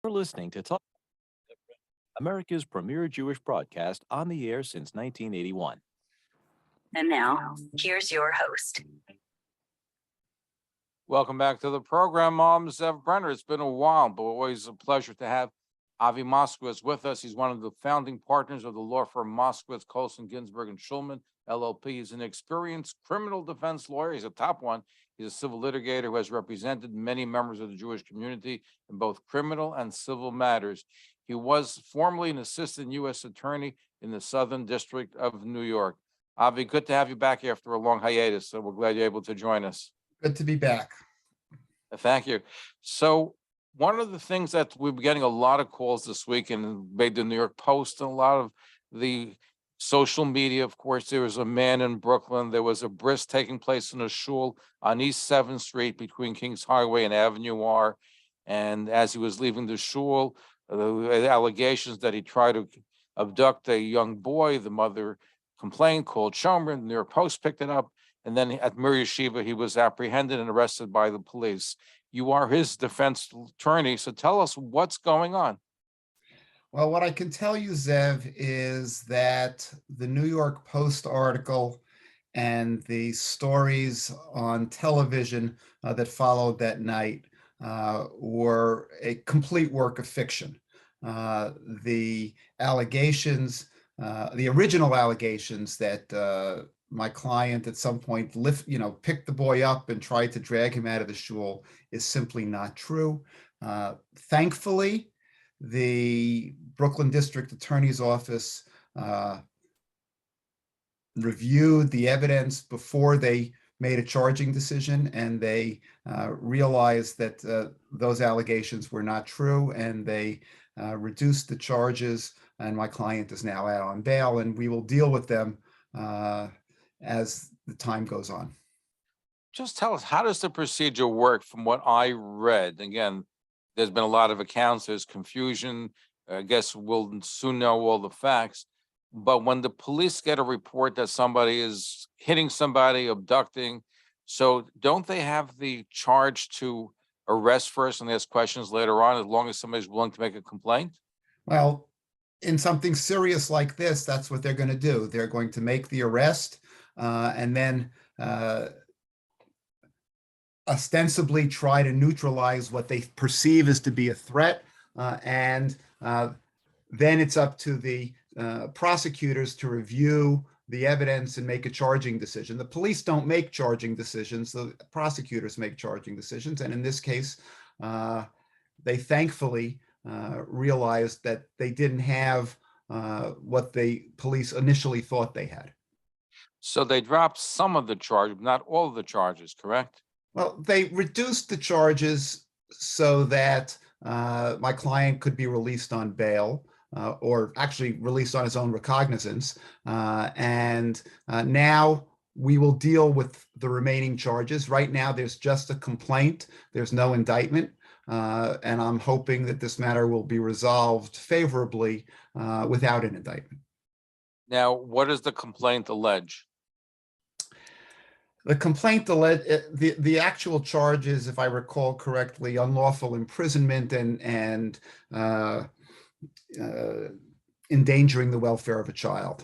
You're listening to Talk, America's premier Jewish broadcast on the air since 1981. And now, here's your host. Welcome back to the program. I'm Zev Brenner. It's been a while, but always a pleasure to have Avi Moskowitz with us. He's one of the founding partners of the law firm Moskowitz, Colson, Ginsberg, and Schulman, LLP. He's an experienced criminal defense lawyer. He's a top one. He's a civil litigator who has represented many members of the Jewish community in both criminal and civil matters. He was formerly an assistant U.S. attorney in the Southern District of New York. Avi, good to have you back after a long hiatus, so we're glad you're able to join us. Good to be back. Thank you. So one of the things that we've been getting a lot of calls this week and made the New York Post and a lot of the social media, of course, there was a man in Brooklyn. There was a bris taking place in a shul on East 7th Street between Kings Highway and Avenue R. And as he was leaving the shul, the allegations that he tried to abduct a young boy, the mother complained, called Shomer. The New York Post picked it up. And then at Mir Yeshiva, he was apprehended and arrested by the police. You are his defense attorney, so tell us what's going on. Well, what I can tell you, Zev, is that the New York Post article and the stories on television that followed that night were a complete work of fiction. The allegations, the original allegations that my client at some point picked the boy up and tried to drag him out of the shul is simply not true. Thankfully, the Brooklyn District Attorney's Office reviewed the evidence before they made a charging decision, and they realized that those allegations were not true, and they reduced the charges, and my client is now out on bail, and we will deal with them as the time goes on. Just tell us, how does the procedure work? From what I read, again, there's been a lot of accounts, there's confusion. I guess we'll soon know all the facts. But when the police get a report that somebody is hitting somebody, abducting, so don't they have the charge to arrest first and ask questions later on, as long as somebody's willing to make a complaint? Well, in something serious like this, that's what they're going to do. They're going to make the arrest and then ostensibly try to neutralize what they perceive as to be a threat. And then it's up to the prosecutors to review the evidence and make a charging decision. The police don't make charging decisions. The prosecutors make charging decisions. And in this case, they thankfully realized that they didn't have what the police initially thought they had. So they dropped some of the charge, not all of the charges, correct? Well, they reduced the charges so that my client could be released on bail, or actually released on his own recognizance. And now we will deal with the remaining charges. Right now, there's just a complaint. There's no indictment. And I'm hoping that this matter will be resolved favorably without an indictment. Now, what does the complaint allege? The complaint, the actual charges, if I recall correctly, unlawful imprisonment and endangering the welfare of a child.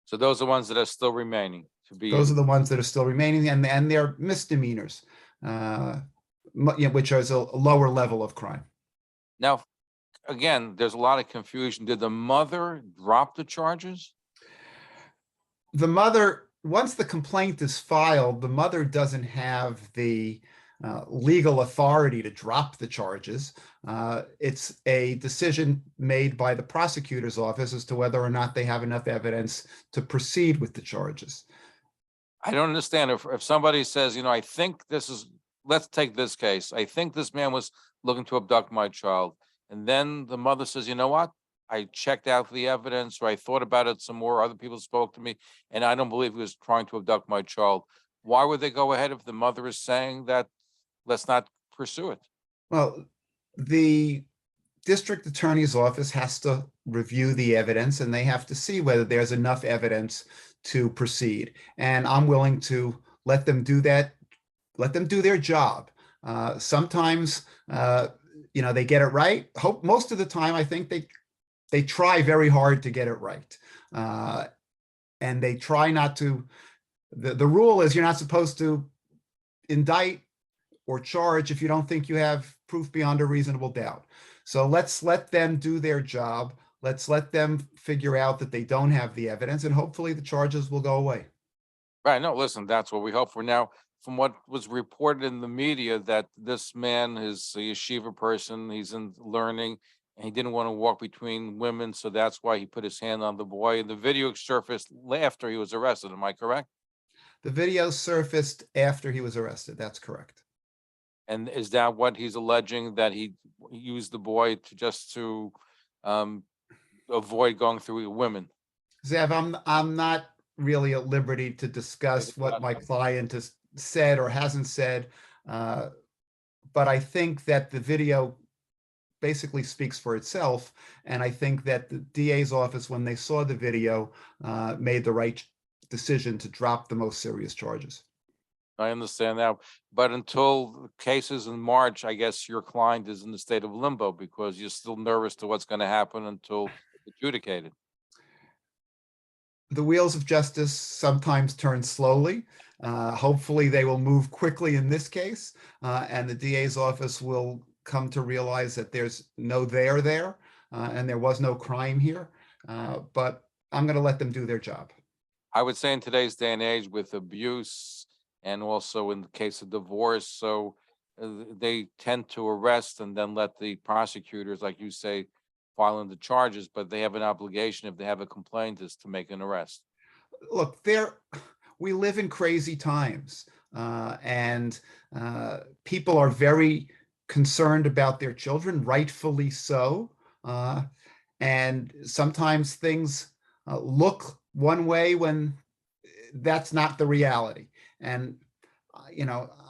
So those are the ones that are still remaining to be. Those are the ones that are still remaining, and they're misdemeanors, which is a lower level of crime. Now, again, there's a lot of confusion. Did the mother drop the charges? The mother, once the complaint is filed, the mother doesn't have the legal authority to drop the charges. It's a decision made by the prosecutor's office as to whether or not they have enough evidence to proceed with the charges. I don't understand. If somebody says, I think this is, let's take this case. I think this man was looking to abduct my child. And then the mother says, you know what? I checked out the evidence, or I thought about it some more. Other people spoke to me, and I don't believe he was trying to abduct my child. Why would they go ahead if the mother is saying that let's not pursue it? Well, the district attorney's office has to review the evidence, and they have to see whether there's enough evidence to proceed. And I'm willing to let them do that, let them do their job. Sometimes they get it right. Hope most of the time, I think they try very hard to get it right. And they try not to, the rule is you're not supposed to indict or charge if you don't think you have proof beyond a reasonable doubt. So let's let them do their job. Let's let them figure out that they don't have the evidence, and hopefully the charges will go away. Right. No, listen, that's what we hope for. Now, from what was reported in the media, that this man is a yeshiva person, he's in learning, and he didn't want to walk between women, so that's why he put his hand on the boy. And the video surfaced after he was arrested. Am I correct? The video surfaced after he was arrested. That's correct. And is that what he's alleging, that he used the boy to avoid going through women? Zev, I'm not really at liberty to discuss what my client has said or hasn't said, but I think that the video basically speaks for itself, and I think that the DA's office, when they saw the video, made the right decision to drop the most serious charges. I understand that, but until cases in March, I guess your client is in the state of limbo because you're still nervous to what's going to happen until it's adjudicated. The wheels of justice sometimes turn slowly. Hopefully they will move quickly in this case, and the DA's office will come to realize that there's no there, and there was no crime here. But I'm going to let them do their job. I would say in today's day and age with abuse and also in the case of divorce, so they tend to arrest and then let the prosecutors, like you say, file in the charges, but they have an obligation, if they have a complaint, is to make an arrest. Look, we live in crazy times, and people are very concerned about their children, rightfully so. And sometimes things look one way when that's not the reality. And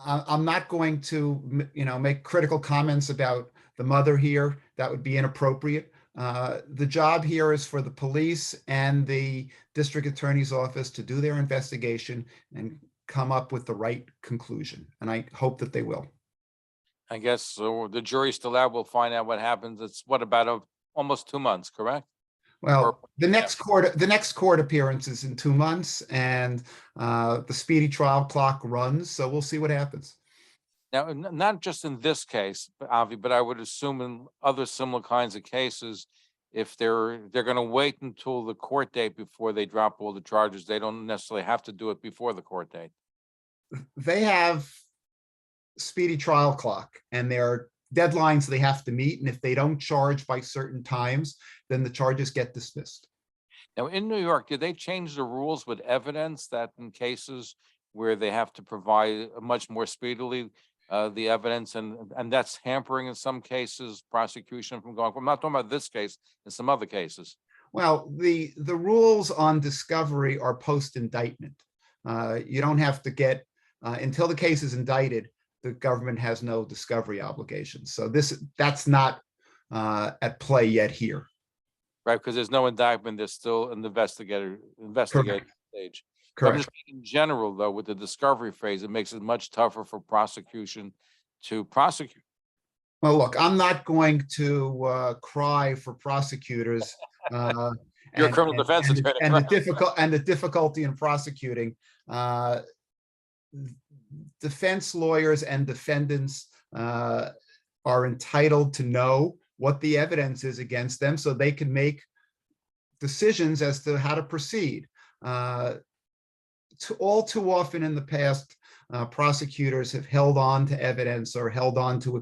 I'm not going to make critical comments about the mother here. That would be inappropriate. The job here is for the police and the district attorney's office to do their investigation and come up with the right conclusion. And I hope that they will. I guess so. The jury's still out. We'll find out what happens. It's about almost 2 months, correct? Well, the next court appearance is in 2 months, and the speedy trial clock runs. So we'll see what happens. Now, not just in this case, Avi, but I would assume in other similar kinds of cases, if they're going to wait until the court date before they drop all the charges, they don't necessarily have to do it before the court date. They have speedy trial clock, and there are deadlines they have to meet. And if they don't charge by certain times, then the charges get dismissed. Now, in New York, did they change the rules with evidence that in cases where they have to provide much more speedily the evidence, and that's hampering in some cases prosecution from going? I'm not talking about this case, in some other cases. Well, the rules on discovery are post-indictment. You don't have to get until the case is indicted. The government has no discovery obligations. So that's not at play yet here. Right, because there's no indictment. There's still an investigative stage. Correct. In general, though, with the discovery phase, it makes it much tougher for prosecution to prosecute. Well, look, I'm not going to cry for prosecutors. You're a criminal defense attorney. And the difficulty in prosecuting. Defense lawyers and defendants are entitled to know what the evidence is against them so they can make decisions as to how to proceed. All too often in the past, prosecutors have held on to evidence or held on to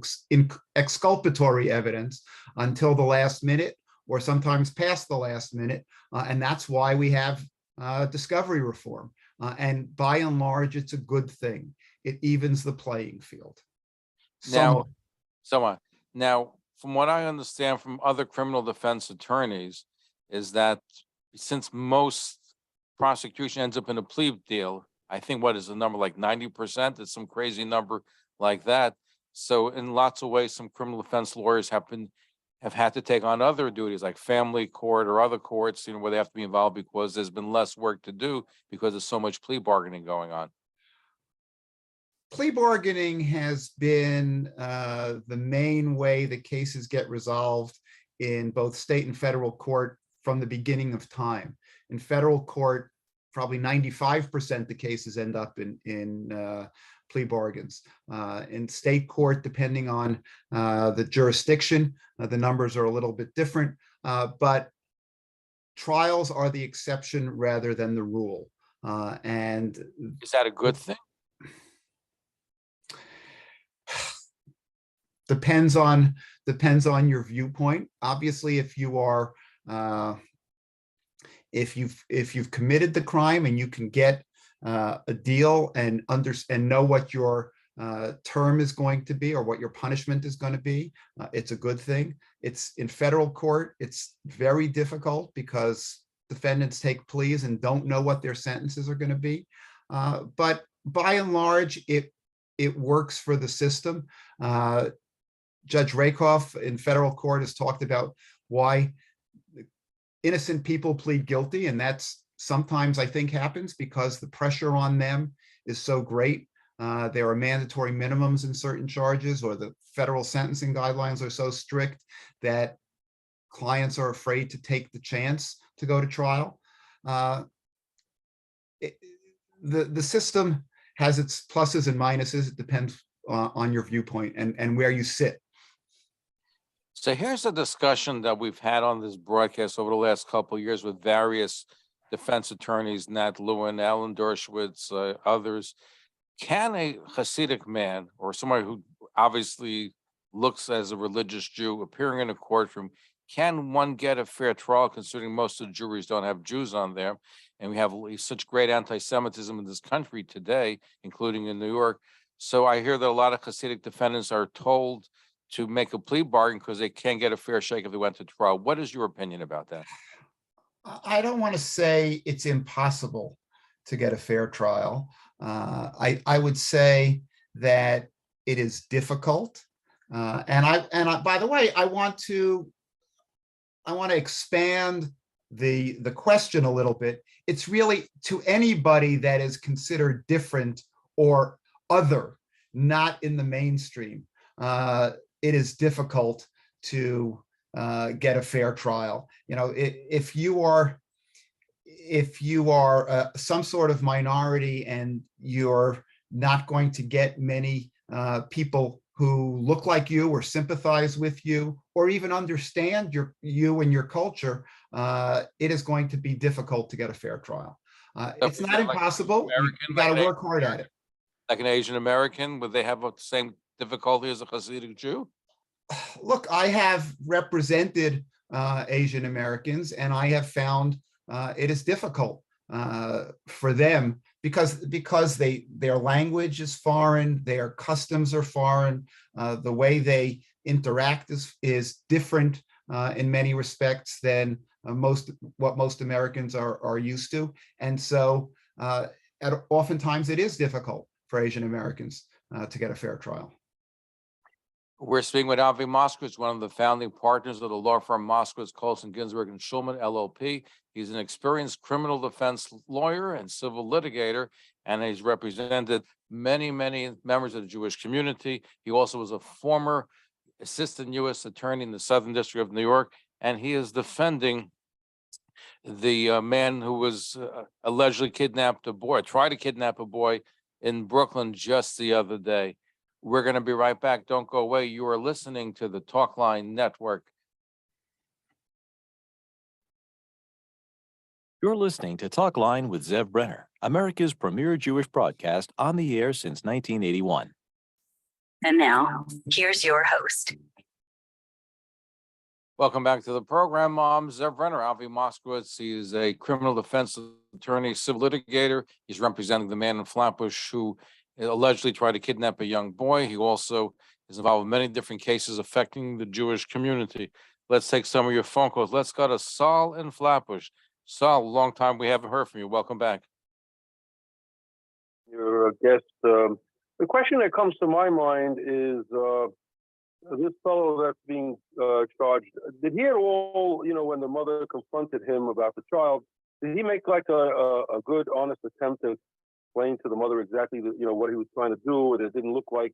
exculpatory evidence until the last minute, or sometimes past the last minute. And that's why we have discovery reform. And by and large, it's a good thing. It evens the playing field. Now, from what I understand from other criminal defense attorneys, is that since most prosecution ends up in a plea deal, I think what is the number, like 90%? It's some crazy number like that. So in lots of ways, some criminal defense lawyers have had to take on other duties like family court or other courts, where they have to be involved because there's been less work to do because there's so much plea bargaining going on. Plea bargaining has been the main way the cases get resolved in both state and federal court from the beginning of time. In federal court, probably 95% the cases end up in plea bargains. In state court, depending on the jurisdiction, the numbers are a little bit different, but trials are the exception rather than the rule. And Is that a good thing? depends on your viewpoint. Obviously, if you are if you've committed the crime and you can get a deal and know what your term is going to be or what your punishment is going to be, it's a good thing. It's in federal court, it's very difficult because defendants take pleas and don't know what their sentences are going to be. But by and large, it works for the system. Judge Rakoff in federal court has talked about why innocent people plead guilty, and that's sometimes I think happens because the pressure on them is so great. There are mandatory minimums in certain charges, or the federal sentencing guidelines are so strict that clients are afraid to take the chance to go to trial. The system has its pluses and minuses. It depends on your viewpoint and where you sit. So here's a discussion that we've had on this broadcast over the last couple of years with various defense attorneys, Nat Lewin, Alan Dershowitz, others. Can a Hasidic man or somebody who obviously looks as a religious Jew appearing in a courtroom, can one get a fair trial considering most of the juries don't have Jews on there? And we have such great anti-Semitism in this country today, including in New York. So I hear that a lot of Hasidic defendants are told to make a plea bargain because they can't get a fair shake if they went to trial. What is your opinion about that? I don't want to say it's impossible to get a fair trial. I would say that it is difficult. And by the way, I want to expand the question a little bit. It's really to anybody that is considered different or other, not in the mainstream. It is difficult to get a fair trial. You know, if you are some sort of minority and you're not going to get many people who look like you or sympathize with you or even understand you and your culture, it is going to be difficult to get a fair trial. It's not impossible. You got to work hard at it. Like an Asian American, would they have the same difficulty as a Hasidic Jew? Look, I have represented Asian Americans, and I have found it is difficult for them because their language is foreign, their customs are foreign, the way they interact is different in many respects than what most Americans are used to, and so oftentimes it is difficult for Asian Americans to get a fair trial. We're speaking with Avi Moskowitz, one of the founding partners of the law firm Moskowitz, Colson, Ginsburg, and Schulman, LLP. He's an experienced criminal defense lawyer and civil litigator, and he's represented many, many members of the Jewish community. He also was a former assistant U.S. attorney in the Southern District of New York, and he is defending the man who was allegedly kidnapped a boy, tried to kidnap a boy in Brooklyn just the other day. We're going to be right back. Don't go away. You are listening to the Talkline Network. You're listening to Talkline with Zev Brenner, America's premier Jewish broadcast on the air since 1981. And now, here's your host. Welcome back to the program. I'm Zev Brenner, Avi Moskowitz. He is a criminal defense attorney, civil litigator. He's representing the man in Flatbush who allegedly tried to kidnap a young boy. He also is involved in many different cases affecting the Jewish community. Let's take some of your phone calls. Let's go to Saul in Flatbush. Saul, long time we haven't heard from you. Welcome back. Your guest. The question that comes to my mind is this fellow that's being charged, did he at all, when the mother confronted him about the child, did he make like a good, honest attempt to explain to the mother exactly what he was trying to do, or it didn't look like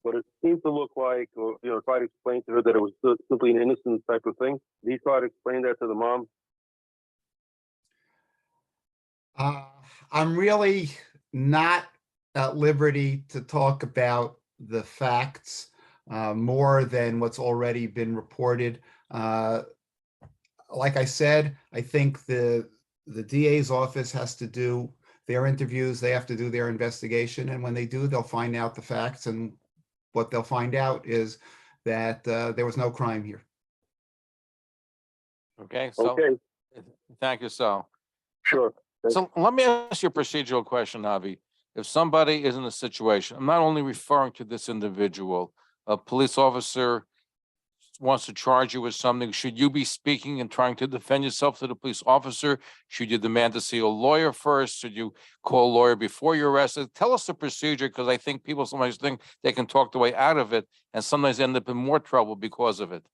what it seemed to look like, or try to explain to her that it was simply an innocent type of thing? Did he try to explain that to the mom? I'm really not at liberty to talk about the facts more than what's already been reported. Like I said, I think the DA's office has to do their interviews. They have to do their investigation. And when they do, they'll find out the facts. And what they'll find out is that there was no crime here. Okay, so Okay, thank you, Sal. sure. So let me ask you a procedural question, Avi. If somebody is in a situation, I'm not only referring to this individual, a police officer wants to charge you with something, should you be speaking and trying to defend yourself to the police officer? Should you demand to see a lawyer first? Should you call a lawyer before you're arrested? Tell us the procedure, because I think people sometimes think they can talk their way out of it, and sometimes end up in more trouble because of it.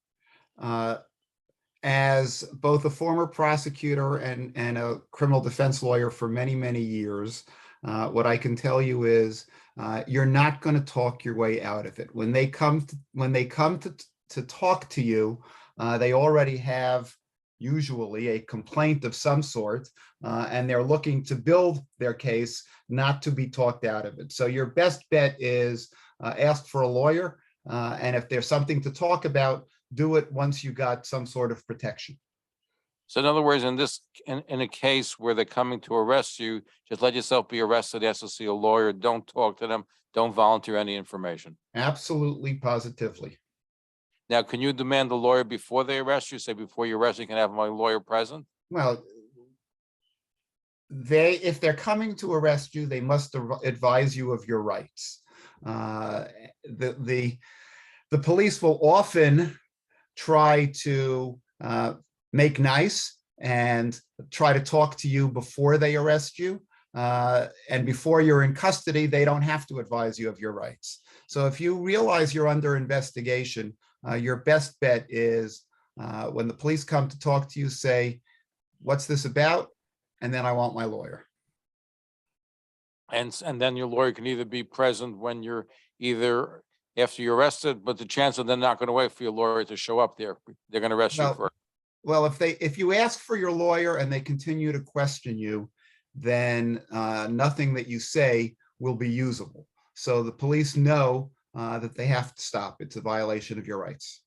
As both a former prosecutor and a criminal defense lawyer for many, many years, what I can tell you is you're not going to talk your way out of it. When they come to talk to you, they already have usually a complaint of some sort, and they're looking to build their case, not to be talked out of it. So your best bet is ask for a lawyer, and if there's something to talk about, do it once you got some sort of protection. So in other words, in a case where they're coming to arrest you, just let yourself be arrested, ask to see a lawyer, don't talk to them, don't volunteer any information. Absolutely, positively. Now, can you demand a lawyer before they arrest you? Say, before you arrest, you can have my lawyer present? Well, if they're coming to arrest you, they must advise you of your rights. The police will often try to make nice and try to talk to you before they arrest you. And before you're in custody, they don't have to advise you of your rights. So if you realize you're under investigation, your best bet is when the police come to talk to you, say, what's this about? And then I want my lawyer. And then your lawyer can either be present when you're either after you're arrested, but the chance of them not going to wait for your lawyer to show up there, they're going to arrest you first. Well, if you ask for your lawyer and they continue to question you, then nothing that you say will be usable. So the police know that they have to stop. It's a violation of your rights.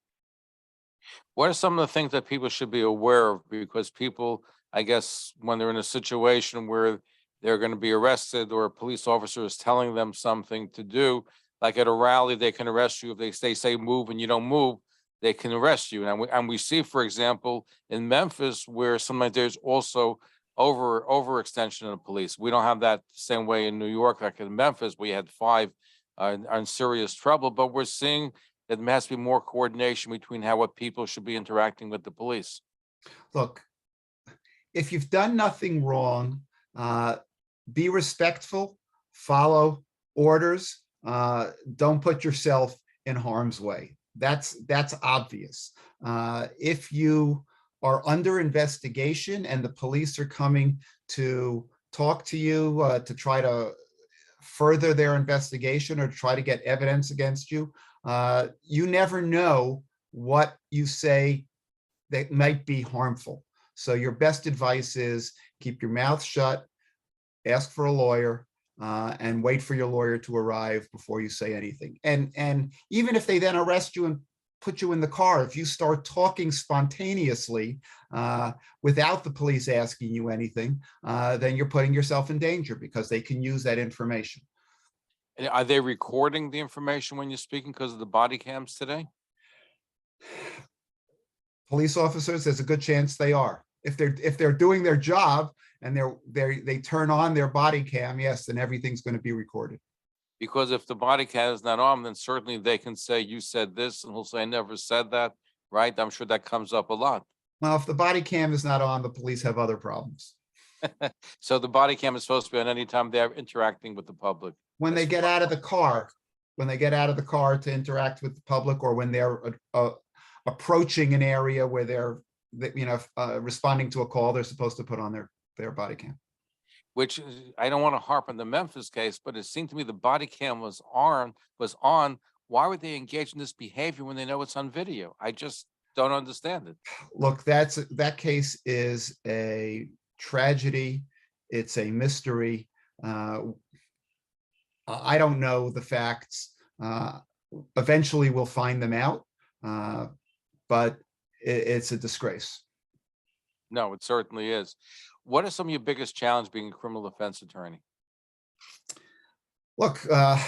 What are some of the things that people should be aware of? Because people, I guess, when they're in a situation where they're going to be arrested or a police officer is telling them something to do, like at a rally, they can arrest you if they say move and you don't move, they can arrest you. And we see, for example, in Memphis, where sometimes there's also overextension of the police. We don't have that same way in New York, like in Memphis, we had 5 are in serious trouble, but we're seeing that there has to be more coordination between what people should be interacting with the police. Look, if you've done nothing wrong, be respectful, follow orders, don't put yourself in harm's way. That's obvious. If you are under investigation and the police are coming to talk to you to try to further their investigation or try to get evidence against you, you never know what you say that might be harmful. So your best advice is keep your mouth shut, ask for a lawyer, and wait for your lawyer to arrive before you say anything. And even if they then arrest you and put you in the car, if you start talking spontaneously without the police asking you anything, then you're putting yourself in danger because they can use that information. And are they recording the information when you're speaking because of the body cams today? Police officers, there's a good chance they are. If they're doing their job and they turn on their body cam, yes, then everything's going to be recorded. Because if the body cam is not on, then certainly they can say, you said this, and he'll say, I never said that, right? I'm sure that comes up a lot. Well, if the body cam is not on, the police have other problems. So the body cam is supposed to be on any time they're interacting with the public. When they get out of the car, to interact with the public, or when they're approaching an area where they're responding to a call, they're supposed to put on their body cam. which I don't want to harp on the Memphis case, but it seemed to me the body cam was on. Why would they engage in this behavior when they know it's on video? I just don't understand it. Look, that case is a tragedy. It's a mystery. I don't know the facts. Eventually, we'll find them out, but it's a disgrace. No, it certainly is. What are some of your biggest challenges being a criminal defense attorney? Look, to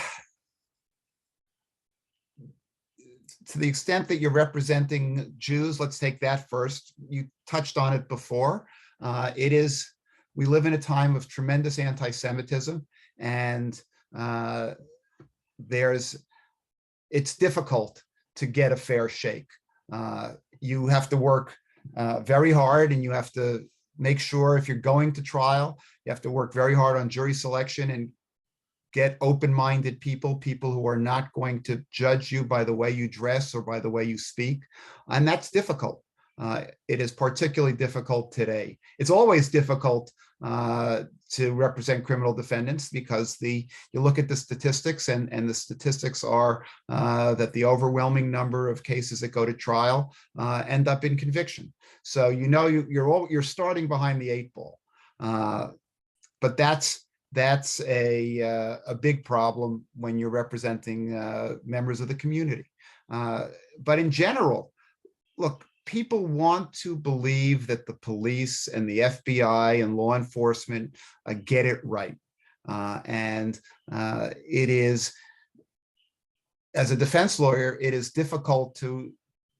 the extent that you're representing Jews, let's take that first. You touched on it before. We live in a time of tremendous anti-Semitism, and it's difficult to get a fair shake. You have to work very hard, and you have to make sure if you're going to trial, you have to work very hard on jury selection and get open-minded people who are not going to judge you by the way you dress or by the way you speak. And that's difficult. It is particularly difficult today. It's always difficult to represent criminal defendants because you look at the statistics, and the statistics are that the overwhelming number of cases that go to trial end up in conviction. So you're starting behind the 8 ball, but that's a big problem when you're representing members of the community. But in general, look, people want to believe that the police and the FBI and law enforcement get it right. And it is, as a defense lawyer, it is difficult to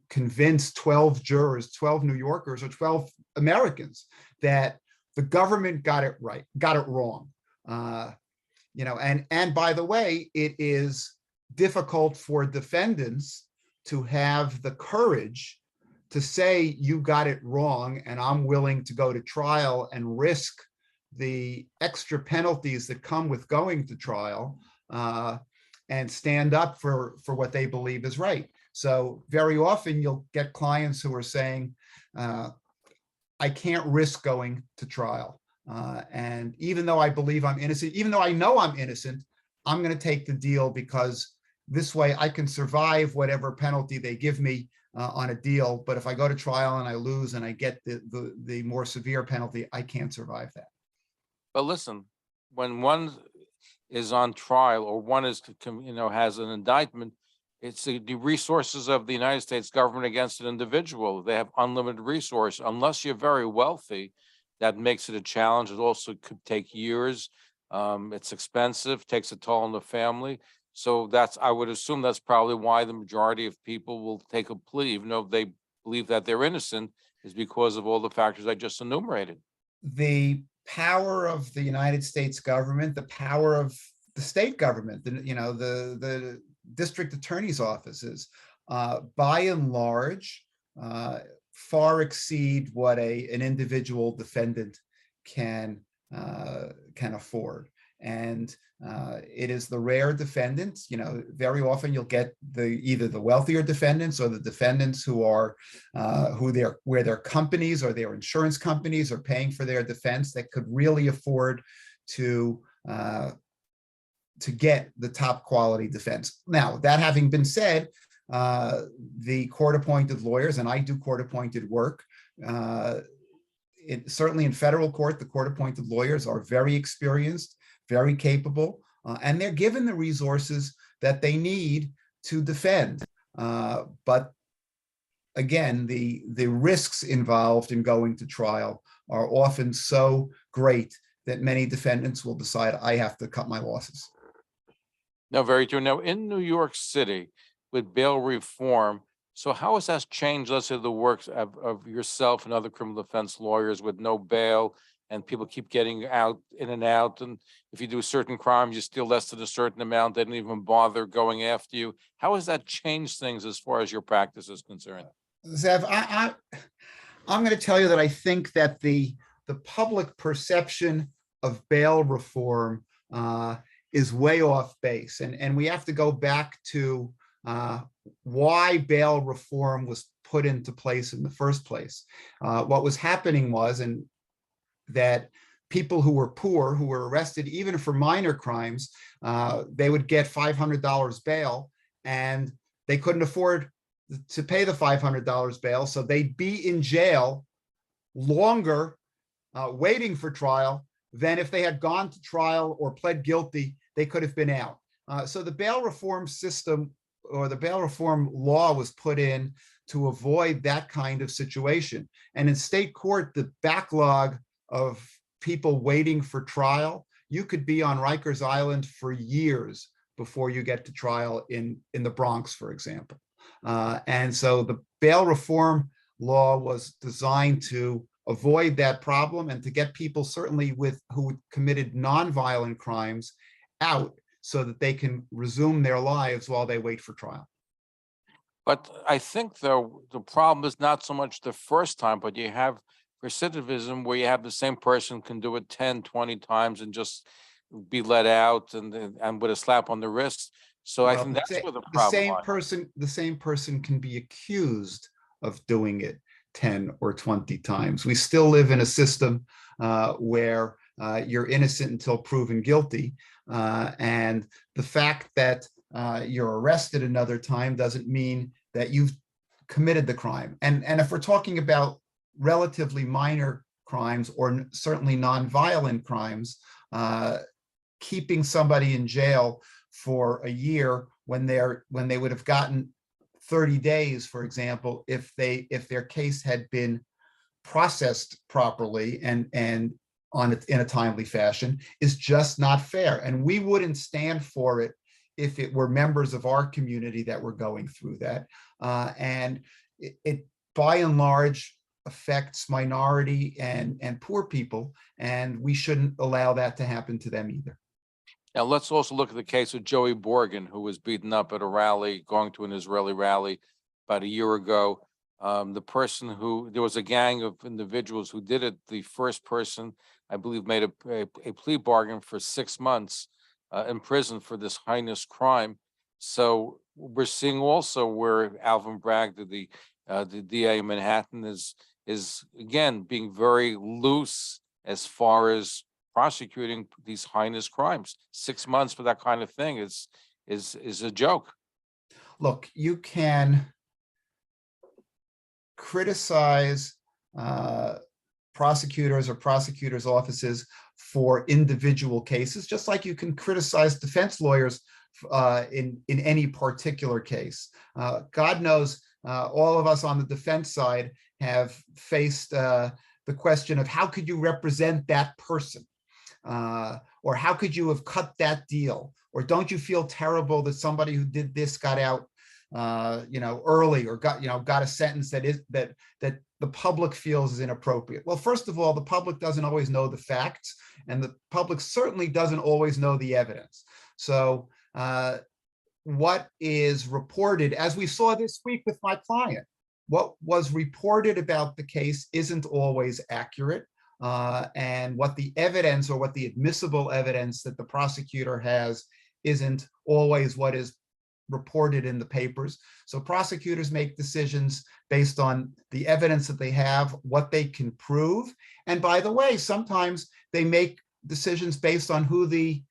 convince 12 jurors, 12 New Yorkers, or 12 Americans that the government got it right, got it wrong. And by the way, it is difficult for defendants to have the courage to say you got it wrong, and I'm willing to go to trial and risk the extra penalties that come with going to trial, and stand up for what they believe is right. So very often you'll get clients who are saying, I can't risk going to trial. And even though I believe I'm innocent, even though I know I'm innocent, I'm going to take the deal because this way I can survive whatever penalty they give me on a deal. But if I go to trial and I lose and I get the more severe penalty, I can't survive that. But listen, when one is on trial or one is, has an indictment, it's the resources of the United States government against an individual. They have unlimited resource. Unless you're very wealthy, that makes it a challenge. It also could take years. It's expensive, takes a toll on the family. So I would assume that's probably why the majority of people will take a plea, even though they believe that they're innocent, is because of all the factors I just enumerated. The power of the United States government, the power of the state government, the district attorney's offices, by and large, far exceed what an individual defendant can afford. And it is the rare defendants, very often you'll get either the wealthier defendants or the defendants who are where their companies or their insurance companies are paying for their defense that could really afford to get the top quality defense. Now, that having been said, the court-appointed lawyers, and I do court-appointed work, certainly in federal court, the court-appointed lawyers are very experienced, very capable, and they're given the resources that they need to defend. But again, the risks involved in going to trial are often so great that many defendants will decide, I have to cut my losses. No, very true. Now, in New York City, with bail reform, so how has that changed, let's say, the works of yourself and other criminal defense lawyers with no bail, and people keep getting out, in and out, and if you do certain crimes, you steal less than a certain amount, they don't even bother going after you. How has that changed things as far as your practice is concerned? Zev, I'm going to tell you that I think that the public perception of bail reform is way off base, and we have to go back to why bail reform was put into place in the first place. What was happening was, and that people who were poor, who were arrested even for minor crimes, they would get $500 bail, and they couldn't afford to pay the $500 bail, so they'd be in jail longer, waiting for trial, than if they had gone to trial or pled guilty, they could have been out. So the bail reform system, or the bail reform law, was put in to avoid that kind of situation. And in state court, the backlog of people waiting for trial, you could be on Rikers Island for years before you get to trial in the Bronx, for example. And so the bail reform law was designed to avoid that problem and to get people, certainly who committed nonviolent crimes, out so that they can resume their lives while they wait for trial. But I think though the problem is not so much the first time, but you have recidivism where you have the same person can do it 10, 20 times and just be let out and with a slap on the wrist. So I think that's where the problem lies. The same person can be accused of doing it 10 or 20 times. We still live in a system where you're innocent until proven guilty. And the fact that you're arrested another time doesn't mean that you've committed the crime. And if we're talking about relatively minor crimes, or certainly nonviolent crimes, keeping somebody in jail for a year when they would have gotten 30 days, for example, if their case had been processed properly and in a timely fashion, is just not fair. And we wouldn't stand for it if it were members of our community that were going through that. And it by and large affects minority and poor people, and we shouldn't allow that to happen to them either. Now, let's also look at the case of Joey Borgen, who was beaten up at a rally, going to an Israeli rally about a year ago. There was a gang of individuals who did it. The first person, I believe, made a plea bargain for 6 months in prison for this heinous crime. So we're seeing also where Alvin Bragg, the DA in Manhattan, is again being very loose as far as prosecuting these heinous crimes. 6 months for that kind of thing is a joke. Look, you can criticize prosecutors or prosecutors' offices for individual cases, just like you can criticize defense lawyers in any particular case. God knows all of us on the defense side have faced the question of how could you represent that person? Or how could you have cut that deal? Or don't you feel terrible that somebody who did this got out early, or got a sentence that the public feels is inappropriate? Well, first of all, the public doesn't always know the facts, and the public certainly doesn't always know the evidence. So what is reported, as we saw this week with my client, what was reported about the case isn't always accurate. And what the evidence, or what the admissible evidence that the prosecutor has, isn't always what is reported in the papers. So prosecutors make decisions based on the evidence that they have, what they can prove. And by the way, sometimes they make decisions based on who the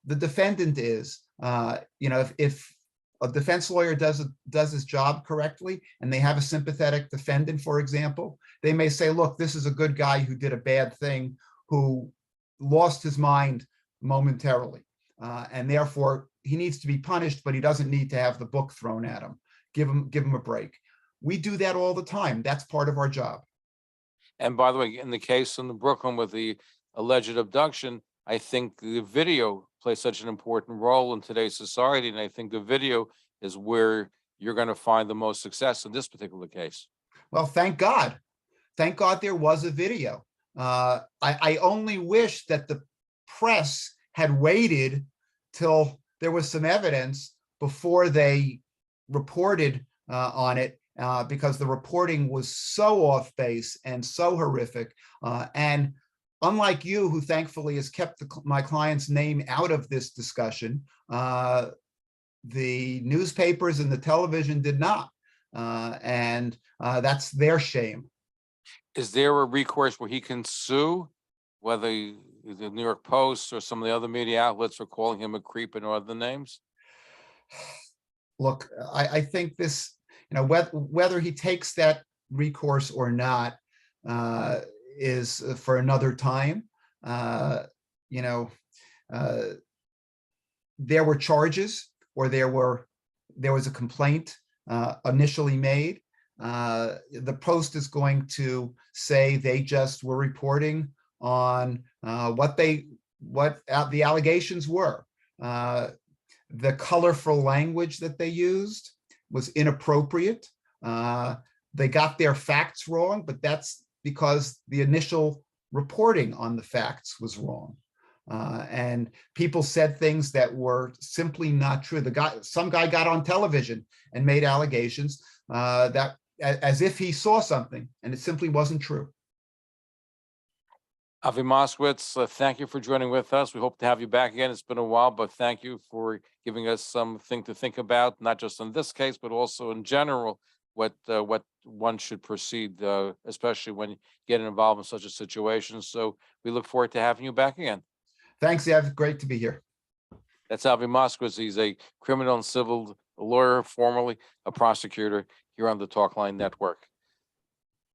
defendant is. If a defense lawyer does his job correctly and they have a sympathetic defendant, for example, they may say, look, this is a good guy who did a bad thing, who lost his mind momentarily, and therefore he needs to be punished, but he doesn't need to have the book thrown at him. Give him a break. We do that all the time. That's part of our job. And by the way, in the case in Brooklyn with the alleged abduction, I think the video plays such an important role in today's society. And I think the video is where you're going to find the most success in this particular case. Well, thank God. Thank God there was a video. I only wish that the press had waited till there was some evidence before they reported on it, because the reporting was so off base and so horrific. And unlike you, who thankfully has kept my client's name out of this discussion, the newspapers and the television did not. And that's their shame. Is there a recourse where he can sue whether the New York Post or some of the other media outlets are calling him a creep and other names? Look, I think this, whether he takes that recourse or not is for another time. You know, there were charges, or there was a complaint initially made. The Post is going to say they just were reporting on what the allegations were. The colorful language that they used was inappropriate. They got their facts wrong, but that's because the initial reporting on the facts was wrong. And people said things that were simply not true. Some guy got on television and made allegations that as if he saw something, and it simply wasn't true. Avi Moskowitz, thank you for joining with us. We hope to have you back again. It's been a while, but thank you for giving us something to think about, not just in this case, but also in general, what one should proceed, especially when getting involved in such a situation. So we look forward to having you back again. Thanks, Zev. Great to be here. That's Avi Moskowitz. He's a criminal and civil lawyer, formerly a prosecutor here on the Talkline Network.